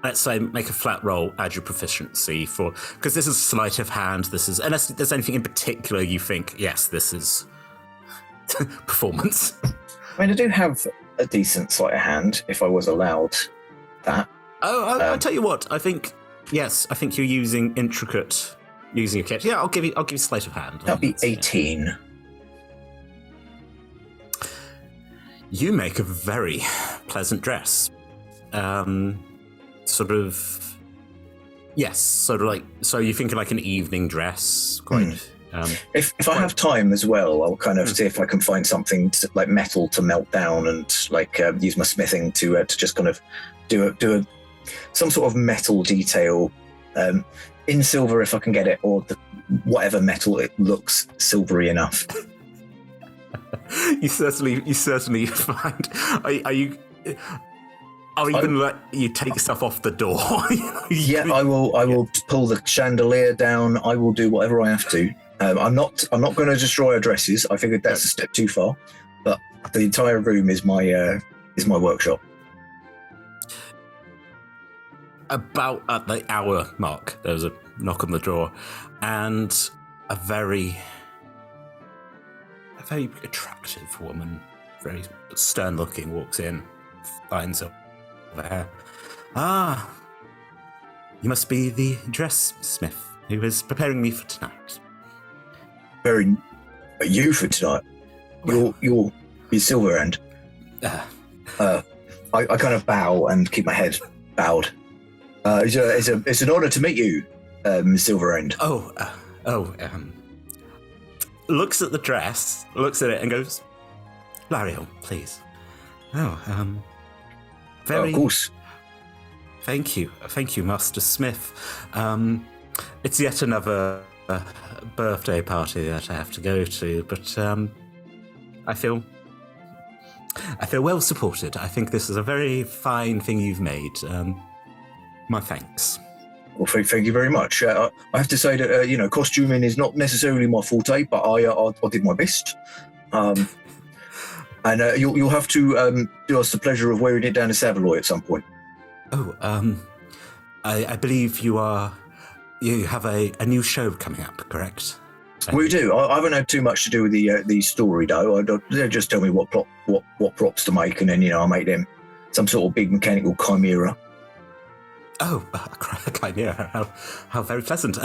Speaker 1: Let's say make a flat roll, add your proficiency for, because this is sleight of hand. This is, unless there's anything in particular you think, yes, this is performance.
Speaker 2: I mean, I do have a decent sleight of hand, if I was allowed that.
Speaker 1: I'll tell you what. I think you're using a kit. Yeah, I'll give you sleight of hand.
Speaker 2: That'll be 18.
Speaker 1: You make a very pleasant dress. Sort of like, so you're thinking like an evening dress, quite.
Speaker 2: If I have time as well, I'll kind of see if I can find something like metal to melt down and like use my smithing to just kind of do some sort of metal detail in silver if I can get it, or whatever metal it looks silvery enough.
Speaker 1: You certainly find. Are you? I'll even let you take stuff off the door.
Speaker 2: I will pull the chandelier down. I will do whatever I have to. I'm not going to destroy her dresses. I figured that's a step too far. But the entire room is my workshop.
Speaker 1: About at the hour mark, there was a knock on the door, and a very attractive woman, very stern-looking, walks in, finds her. There. You must be the dressmith who is preparing me for tonight.
Speaker 2: Preparing you for tonight? You're Silverhand. I kind of bow and keep my head bowed. It's an honor to meet you, Silverhand.
Speaker 1: Looks at the dress, looks at it, and goes, "Lariel, please." Very,
Speaker 2: of course.
Speaker 1: Thank you, Master Smith. It's yet another birthday party that I have to go to, but I feel well supported. I think this is a very fine thing you've made. My thanks.
Speaker 2: Well, thank you very much. I have to say that costuming is not necessarily my forte, but I did my best. And you'll have to do us the pleasure of wearing it down to Savoy at some point.
Speaker 1: Oh, I believe you have a new show coming up, correct?
Speaker 2: We do. I haven't had too much to do with the story though. They just tell me what props to make, and then I make them some sort of big mechanical chimera.
Speaker 1: Oh, chimera! How very pleasant.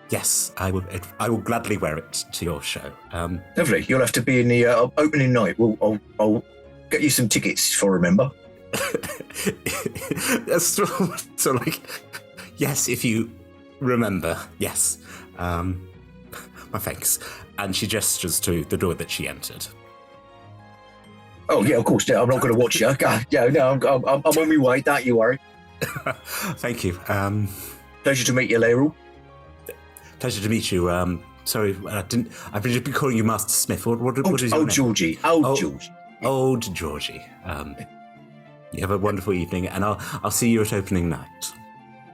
Speaker 1: Yes, I will gladly wear it to your show.
Speaker 2: Lovely. You'll have to be in the opening night. I'll get you some tickets if I remember.
Speaker 1: So like, yes, if you remember, yes. My thanks. And she gestures to the door that she entered.
Speaker 2: Oh yeah, of course. Yeah, I'm not going to watch you. Yeah, no, I'm on my way. Don't you worry.
Speaker 1: Thank you.
Speaker 2: Pleasure to meet you, Laurel.
Speaker 1: Pleasure to meet you. Sorry, I've been calling you Master Smith. What is your
Speaker 2: Old
Speaker 1: name?
Speaker 2: Jorgie. Old Jorgie.
Speaker 1: Old Jorgie. You have a wonderful evening, and I'll see you at opening night.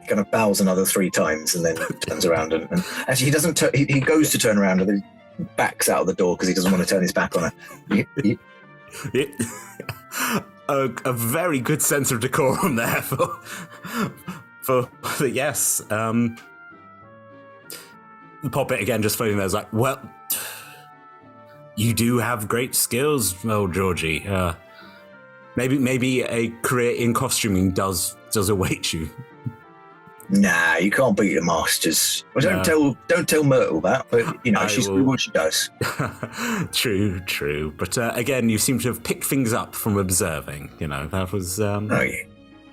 Speaker 2: Kind of bows another 3 times and then turns around and actually he doesn't. He goes to turn around and then backs out of the door because he doesn't want to turn his back on her.
Speaker 1: A very good sense of decorum there for yes. The Poppet again just floating there is like, well, you do have great skills, Old Jorgie. Maybe a career in costuming does await you.
Speaker 2: Nah, you can't beat the masters. Well, don't tell Myrtle that, but she's good what she does.
Speaker 1: True. But again, you seem to have picked things up from observing. That was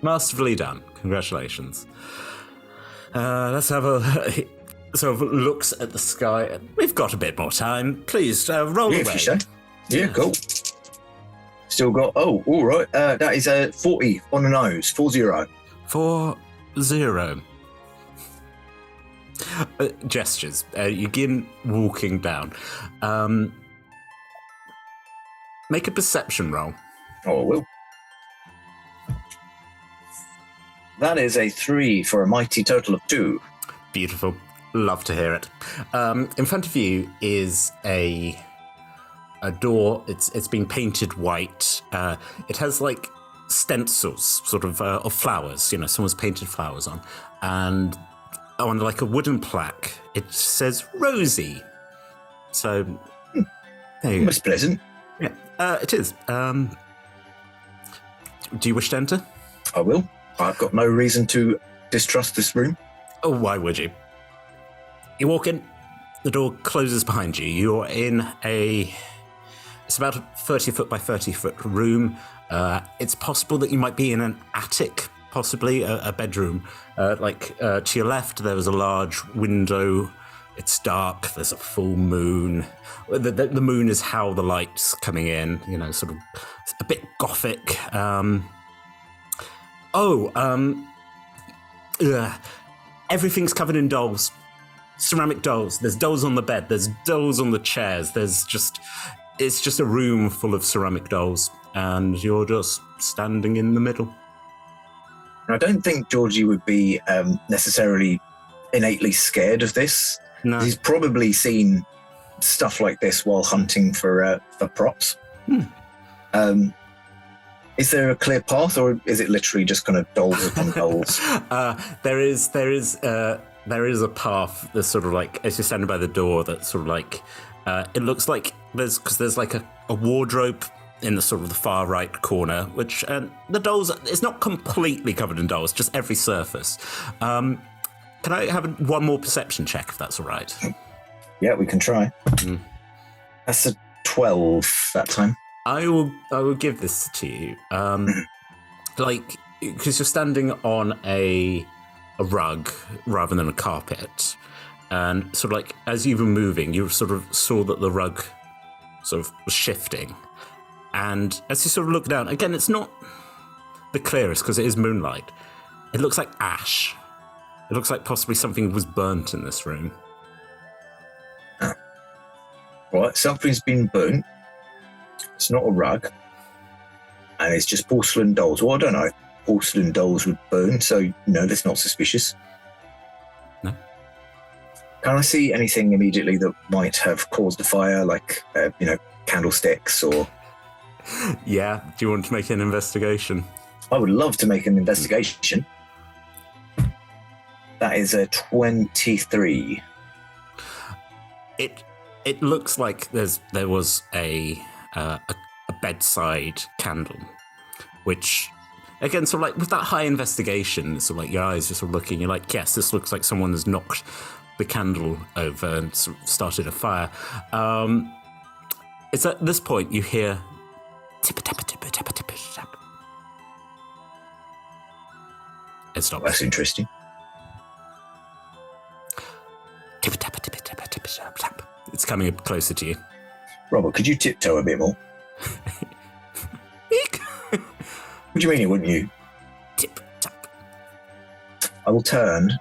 Speaker 1: masterfully done. Congratulations. Let's have a sort of looks at the sky. We've got a bit more time. Please roll away.
Speaker 2: If you say. Yeah, cool. Still got. Oh, all right. That is 40 on the nose. 40.
Speaker 1: 40. Gestures. You begin walking down. Make a perception roll.
Speaker 2: Oh, I will. That is a 3 for a mighty total of 2.
Speaker 1: Beautiful. Love to hear it. In front of you is a door. It's been painted white. It has like stencils, sort of flowers. Someone's painted flowers on, and on like a wooden plaque, it says Rosie. So there you go.
Speaker 2: That's pleasant.
Speaker 1: Yeah, it is. Do you wish to enter?
Speaker 2: I will. I've got no reason to distrust this room.
Speaker 1: Oh, why would you? You walk in, the door closes behind you. You're in it's about a 30 foot by 30 foot room. It's possible that you might be in an attic, possibly a bedroom. To your left, there is a large window. It's dark. There's a full moon. The moon is how the light's coming in, sort of a bit gothic. Everything's covered in dolls. Ceramic dolls. There's dolls on the bed. There's dolls on the chairs. It's just a room full of ceramic dolls, and you're just standing in the middle.
Speaker 2: I don't think Jorgie would be necessarily innately scared of this.
Speaker 1: No.
Speaker 2: He's probably seen stuff like this while hunting for props. Is there a clear path, or is it literally just kind of dolls upon dolls?
Speaker 1: There is a path that's sort of like, as you're standing by the door, that's sort of like, it looks like there's like a wardrobe in the sort of the far right corner, which the dolls, it's not completely covered in dolls, just every surface. Can I have one more perception check, if that's all right?
Speaker 2: Yeah, we can try. That's a 12 that time.
Speaker 1: I will give this to you. Because you're standing on a rug rather than a carpet, and sort of like as you were moving, you sort of saw that the rug sort of was shifting, and as you sort of look down again, it's not the clearest because it is moonlight. It looks like ash. It looks like possibly something was burnt in this room.
Speaker 2: Right, something's been burnt. It's not a rug. And it's just porcelain dolls. Well, I don't know if porcelain dolls would burn, so no, that's not suspicious.
Speaker 1: No.
Speaker 2: Can I see anything immediately that might have caused a fire, like, candlesticks or...
Speaker 1: Yeah, do you want to make an investigation?
Speaker 2: I would love to make an investigation. That is a 23.
Speaker 1: It looks like there was a bedside candle, which again, sort of like with that high investigation, sort of like your eyes just sort of looking, you're like, yes, this looks like someone has knocked the candle over and sort of started a fire. It's at this point you hear tip-a-tap-a-tip-a-tap-a-tip-a-tap. It stops.
Speaker 2: That's interesting.
Speaker 1: Tip-a-tap-a-tip-a-tap-a-tip-a-tap. It's coming up closer to you.
Speaker 2: Robert, could you tiptoe a bit more? What do you mean, wouldn't you?
Speaker 1: Tip-tap.
Speaker 2: I will turn.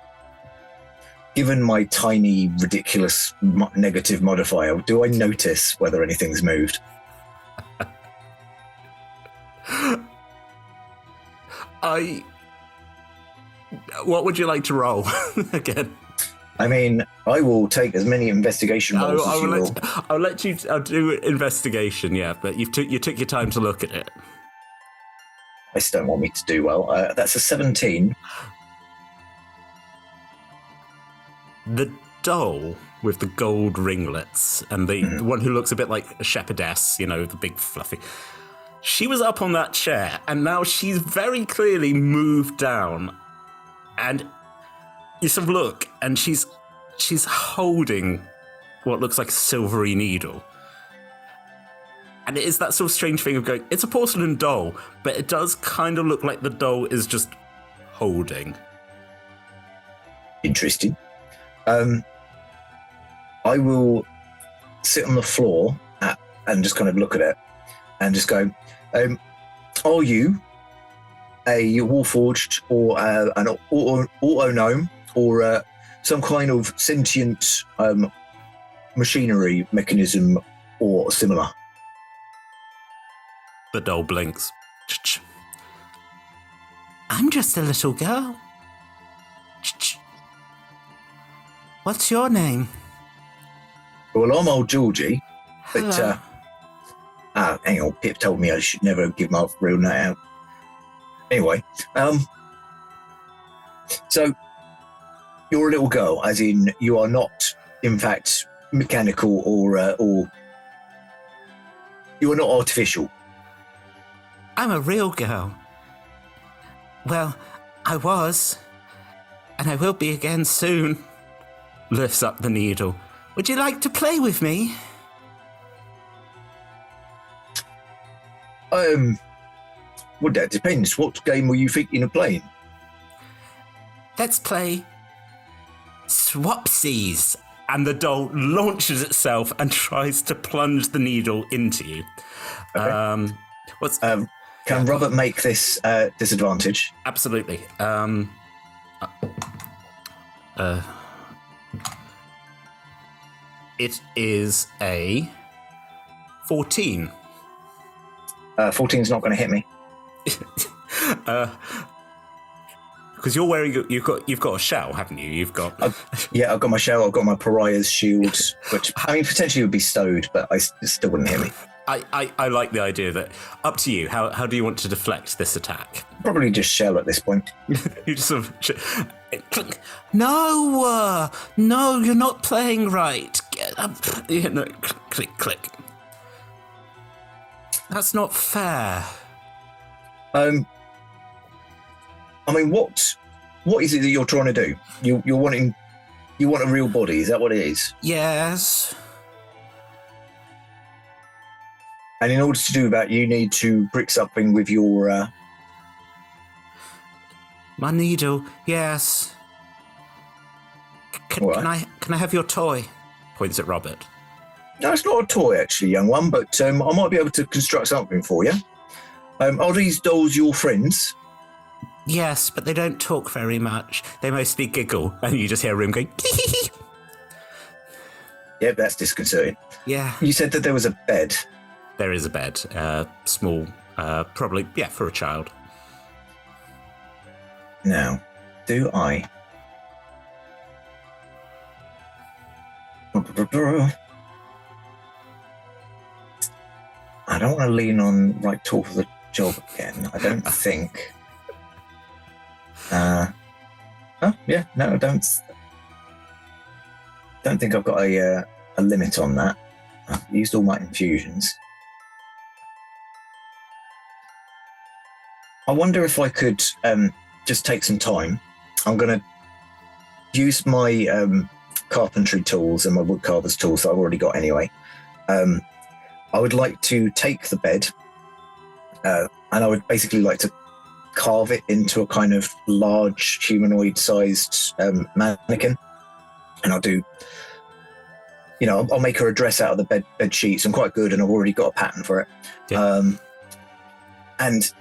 Speaker 2: Given my tiny, ridiculous negative modifier, do I notice whether anything's moved?
Speaker 1: What would you like to roll again?
Speaker 2: I mean, I will take as many investigation rolls as you will.
Speaker 1: I'll do investigation, yeah, but you took your time to look at it.
Speaker 2: I just don't want me to do well. That's a 17.
Speaker 1: The doll with the gold ringlets and the one who looks a bit like a shepherdess, the big fluffy. She was up on that chair, and now she's very clearly moved down. And you sort of look, and she's holding what looks like a silvery needle. And it is that sort of strange thing of going, it's a porcelain doll, but it does kind of look like the doll is just holding.
Speaker 2: Interesting. I will sit on the floor and just kind of look at it and just go, are you a Warforged or an auto gnome or some kind of sentient machinery mechanism or similar?
Speaker 1: The doll blinks. I'm just a little girl. What's your name?
Speaker 2: Well, I'm Old Jorgie, but
Speaker 1: Hello.
Speaker 2: hang on, Pip told me I should never give my real name out. Anyway, so you're a little girl, as in you are not, in fact, mechanical or you are not artificial.
Speaker 1: I'm a real girl. Well, I was, and I will be again soon. Lifts up the needle. Would you like to play with me?
Speaker 2: Well, that depends. What game were you thinking of playing?
Speaker 1: Let's play Swapsies. And the doll launches itself and tries to plunge the needle into you.
Speaker 2: Okay. Can Robert make this disadvantage?
Speaker 1: Absolutely. It is a 14.
Speaker 2: 14's not going to hit me.
Speaker 1: Because you're wearing you've got a shell, haven't you? You've got
Speaker 2: I've got my shell. I've got my pariah's shield, which I mean potentially would be stowed, but it still wouldn't hit me.
Speaker 1: I like the idea that up to you. How do you want to deflect this attack?
Speaker 2: Probably just shell at this point.
Speaker 1: You just sort of click. No, you're not playing right. Click. That's not fair.
Speaker 2: I mean, what is it that you're trying to do? You want a real body? Is that what it is?
Speaker 1: Yes.
Speaker 2: And in order to do that, you need to brick something with your...
Speaker 1: My needle, yes. Can I have your toy? Points at Robert.
Speaker 2: No, it's not a toy, actually, young one, but I might be able to construct something for you. Are these dolls your friends?
Speaker 1: Yes, but they don't talk very much. They mostly giggle, and you just hear a room going,
Speaker 2: Yeah, that's disconcerting.
Speaker 1: Yeah.
Speaker 2: You said that there was a bed.
Speaker 1: There is a bed, small, probably, for a child.
Speaker 2: Now, do I... I don't want to lean on right talk for the job again. I don't think. I don't think I've got a limit on that. I've used all my infusions. I wonder if I could just take some time. I'm going to use my carpentry tools and my woodcarver's tools that I've already got anyway. I would like to take the bed and I would basically like to carve it into a kind of large humanoid-sized mannequin. And I'll do, I'll make her a dress out of the bed sheets. I'm quite good and I've already got a pattern for it. Yeah. And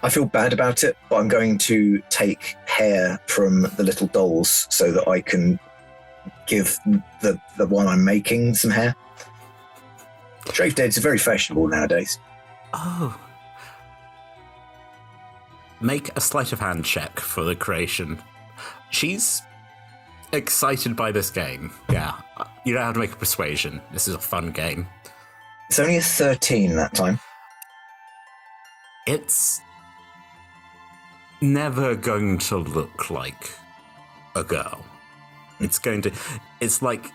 Speaker 2: I feel bad about it, but I'm going to take hair from the little dolls so that I can give the one I'm making some hair. Shaved heads are very fashionable nowadays.
Speaker 1: Oh. Make a sleight of hand check for the creation. She's excited by this game. Yeah. You don't have to make a persuasion. This is a fun game.
Speaker 2: It's only a 13 that time.
Speaker 1: It's never going to look like a girl. It's like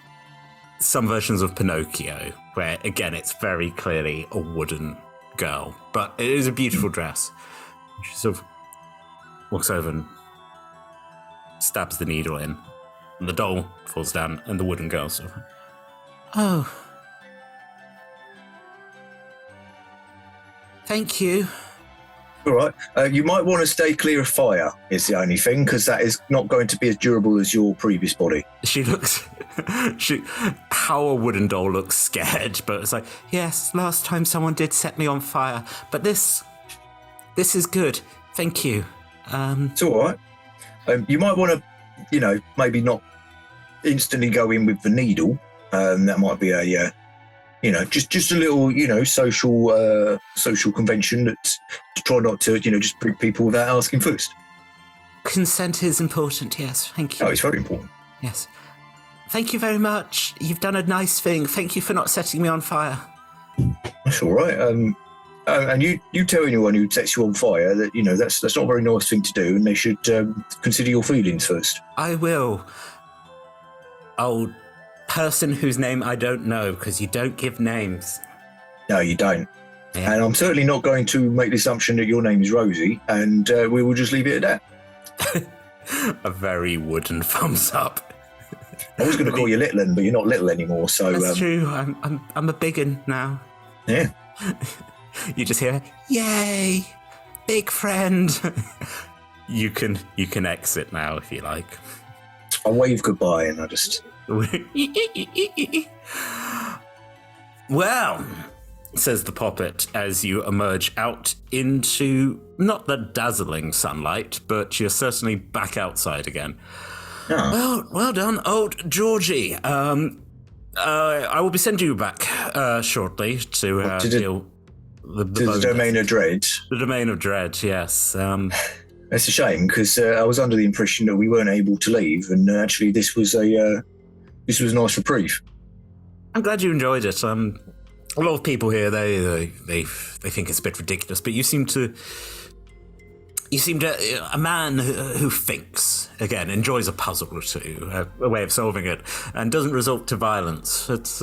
Speaker 1: some versions of Pinocchio, where, again, it's very clearly a wooden girl. But it is a beautiful dress. She sort of walks over and stabs the needle in. And the doll falls down, and the wooden girl sort of... Oh. Thank you.
Speaker 2: All right. You might want to stay clear of fire, is the only thing, because that is not going to be as durable as your previous body.
Speaker 1: Our wooden doll looks scared, but it's like, yes, last time someone did set me on fire, but this is good. Thank you.
Speaker 2: It's all right. You might want to, maybe not instantly go in with the needle. That might be a, just a little, social convention that to try not to, just prick people without asking first.
Speaker 1: Consent is important, yes. Thank you.
Speaker 2: Oh, it's very important.
Speaker 1: Yes. Thank you very much. You've done a nice thing. Thank you for not setting me on fire.
Speaker 2: That's all right. And you tell anyone who sets you on fire that, that's not a very nice thing to do, and they should consider your feelings first.
Speaker 1: I will. Old person whose name I don't know, because you don't give names.
Speaker 2: No, you don't.
Speaker 1: Yeah.
Speaker 2: And I'm certainly not going to make the assumption that your name is Rosie, and we will just leave it at that.
Speaker 1: A very wooden thumbs up.
Speaker 2: I was going to call you Littlin, but you're not little anymore, so...
Speaker 1: That's true. I'm a big un now.
Speaker 2: Yeah.
Speaker 1: You just hear, yay, big friend. You can exit now if you like.
Speaker 2: I wave goodbye and I just...
Speaker 1: Well, says the Poppet as you emerge out into not the dazzling sunlight, but you're certainly back outside again. Oh. Well done, Old Jorgie. I will be sending you back shortly to deal with
Speaker 2: the Domain of Dread.
Speaker 1: The Domain of Dread, yes.
Speaker 2: It's a shame because I was under the impression that we weren't able to leave, and actually this was a nice reprieve.
Speaker 1: I'm glad you enjoyed it. A lot of people here they think it's a bit ridiculous, but you seem to a man who thinks, again, enjoys a puzzle or two, a way of solving it, and doesn't resort to violence. It's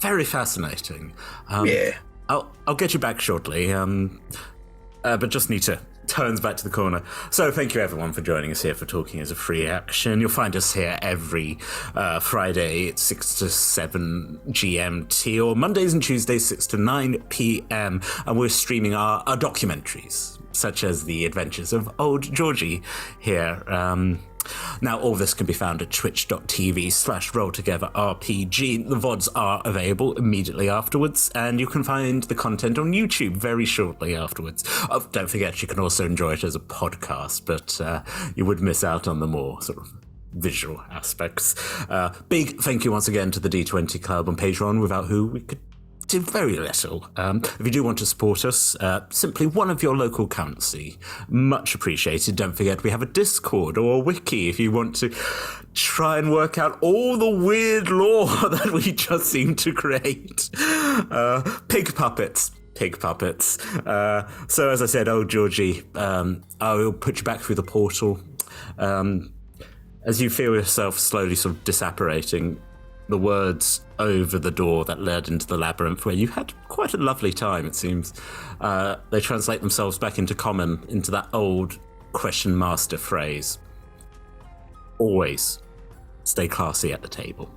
Speaker 1: very fascinating.
Speaker 2: Yeah.
Speaker 1: I'll get you back shortly, but just need to turns back to the corner. So thank you everyone for joining us here for Talking as a Free Action. You'll find us here every Friday at 6 to 7 GMT, or Mondays and Tuesdays 6 to 9 PM, and we're streaming our documentaries, such as The Adventures of Old Jorgie here. Now, all this can be found at twitch.tv/rolltogetherrpg. The VODs are available immediately afterwards, and you can find the content on YouTube very shortly afterwards. Oh, don't forget, you can also enjoy it as a podcast, but you would miss out on the more sort of visual aspects. Big thank you once again to the D20 Club on Patreon, without who we could do very little. If you do want to support us, simply one of your local currency. Much appreciated. Don't forget we have a Discord or a wiki if you want to try and work out all the weird lore that we just seem to create. Pig puppets. So as I said, Old Jorgie, I will put you back through the portal. As you feel yourself slowly sort of disapparating, the words over the door that led into the labyrinth, where you had quite a lovely time, it seems, they translate themselves back into common, into that old question master phrase. Always stay classy at the table.